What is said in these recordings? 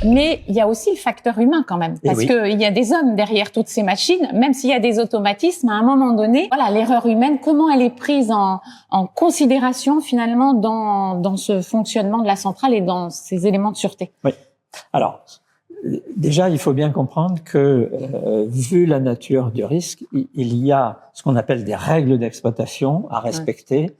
Mais il y a aussi le facteur humain quand même, parce que il y a des hommes derrière toutes ces machines, même s'il y a des automatismes, à un moment donné, voilà, l'erreur humaine, comment elle est prise en considération finalement dans ce fonctionnement de la centrale et dans ces éléments de sûreté. Oui. Alors, déjà, il faut bien comprendre que, vu la nature du risque, il y a ce qu'on appelle des règles d'exploitation à respecter,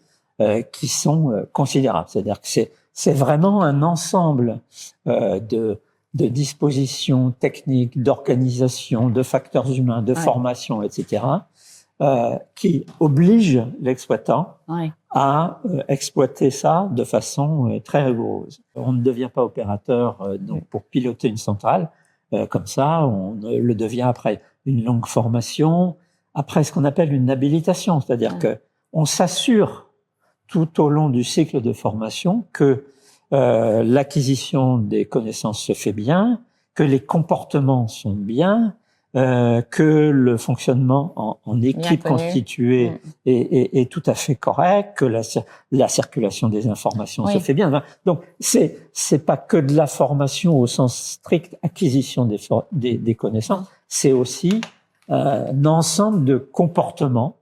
qui sont considérables. C'est-à-dire que c'est vraiment un ensemble de dispositions techniques, d'organisation, de facteurs humains, de formation, etc., qui obligent l'exploitant à exploiter ça de façon très rigoureuse. On ne devient pas opérateur donc pour piloter une centrale comme ça, on le devient après une longue formation, après ce qu'on appelle une habilitation, c'est-à-dire que on s'assure tout au long du cycle de formation que l'acquisition des connaissances se fait bien, que les comportements sont bien, que le fonctionnement en équipe constituée est tout à fait correct, que la circulation des informations se fait bien. Donc c'est pas que de la formation au sens strict, acquisition des connaissances, c'est aussi un ensemble de comportements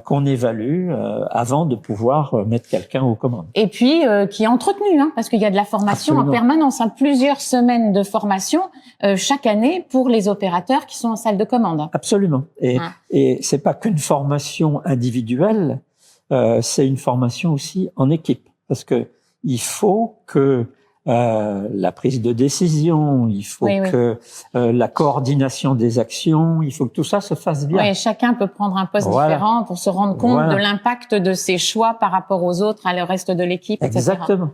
qu'on évalue avant de pouvoir mettre quelqu'un aux commandes. Et puis qui est entretenu, parce qu'il y a de la formation en permanence, plusieurs semaines de formation chaque année pour les opérateurs qui sont en salle de commande. Absolument. Et c'est pas qu'une formation individuelle, c'est une formation aussi en équipe, parce que il faut que la prise de décision, il faut que la coordination des actions, il faut que tout ça se fasse bien. Oui, chacun peut prendre un poste différent pour se rendre compte de l'impact de ses choix par rapport aux autres, à le reste de l'équipe, etc. Exactement.